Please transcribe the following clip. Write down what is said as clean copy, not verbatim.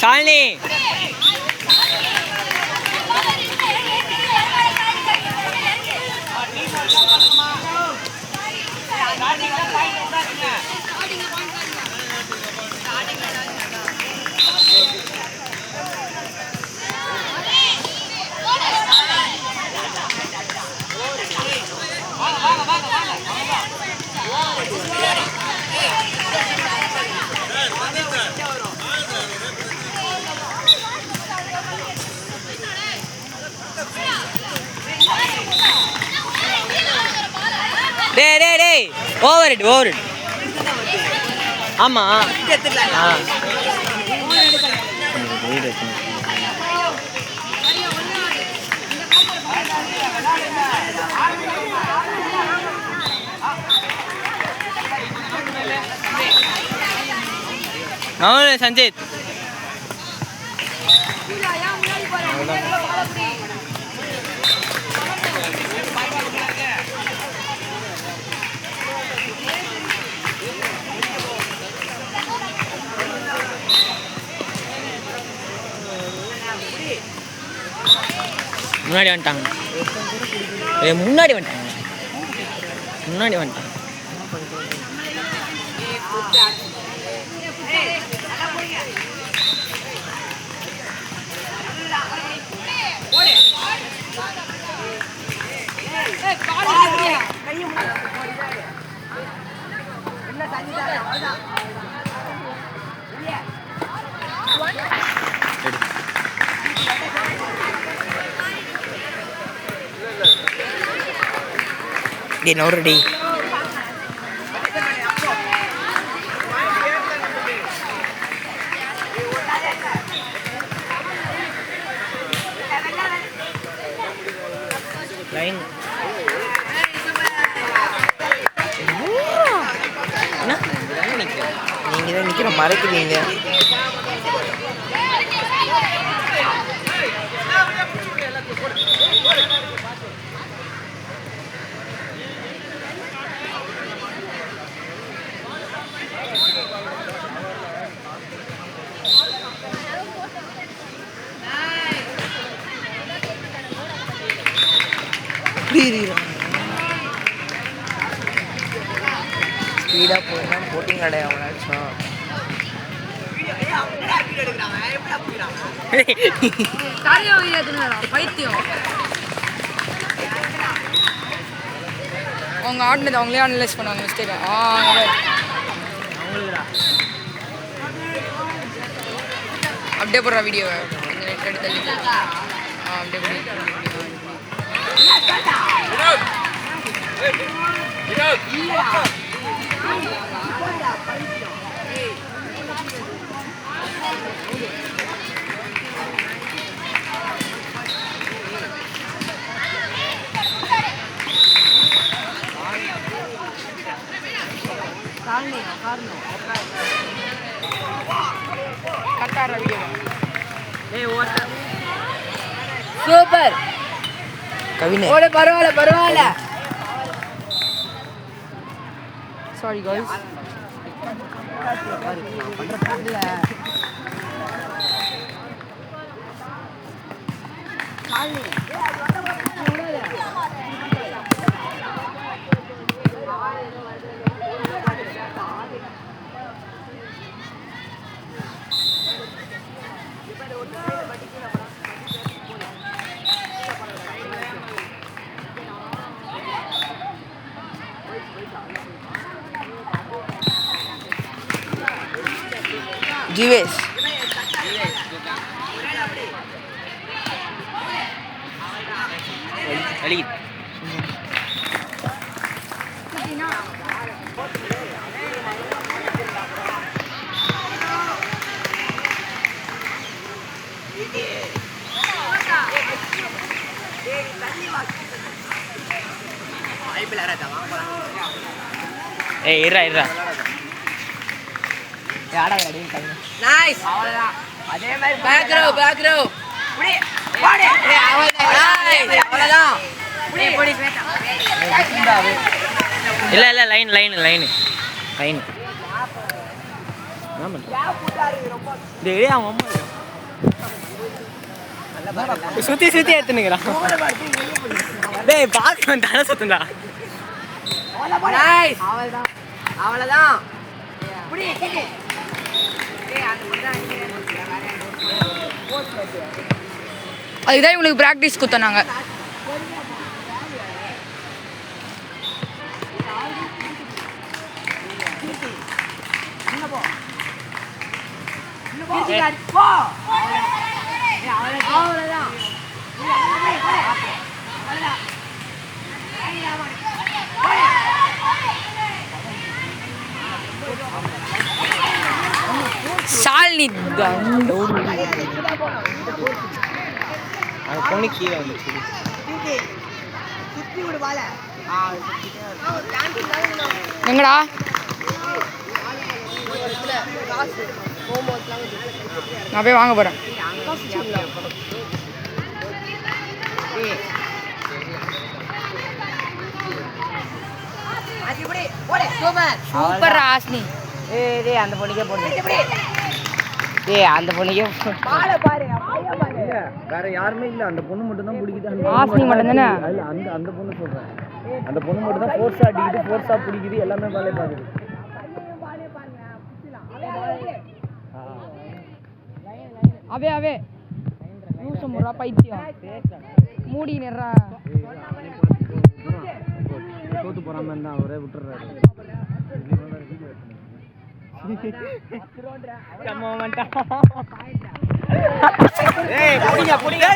ஷாலினி டேய் over it ஆமா சஞ்சித் முன்னாடி வந்துட்டாங்க டேய் நோரடி லைன் நீங்க தான் நிக்கிற மறைக்கிறீங்க ஸ்பீடாக போயிடலாம் போட்டிங் அடையாச்சும் பைத்தியம் அவங்க ஆடினது அவங்களே அனலைஸ் பண்ணுவாங்க மிஸ்டேக்கா அப்படியே போடுற வீடியோவை அப்படியே கட்டார வீடியோ சூப்பர் கவினே ஓட பரவாயில்ல சாரி गाइस जीवेश इरा नाइस அதே மாதிரி பேக் ரோ புடி போடு அவ்வளவுதான் புடி போடி பேட்டா இல்ல லைன் ஆமா டேய் அவன் சுத்தி சுத்தி எடுத்துனுக்குறான். டேய் பாக்க தலை சுத்துண்டா. நைஸ். அவ்வளவுதான். புடி கிட்டி. டேய் அது மட்டும் அதுதான் இவங்களுக்கு பிராக்டிஸ் கொடுத்தாங்க. ஷாலினி பொண்ணு கீழே வந்துச்சு. எங்கடா நான் போய் வாங்க போறேன். சூப்பர் ராஸ்னி. டேய் அந்த பொண்ணுக்கே போடு. டேய் அந்த பொண்ணுக்கே பாரு பாரு. வேற யாருமே இல்ல, அந்த பொண்ணு மட்டும் தான் பிடிக்குது. ராஸ்னி மட்டும் தானே? இல்ல அந்த அந்த பொண்ணு சொல்றேன். அந்த பொண்ணு மட்டும் தான் ஃபோர்ஸா அடிக்குது, ஃபோர்ஸா பிடிக்குது, எல்லாமே பாலே பாக்குது. அவே அவே 150 ரூபா பைத்தியம் மூடி நிறா. தோத்து போறாம இருந்தா அவரே விட்டுறாரு. ஏய் புடிங்க புடிங்க.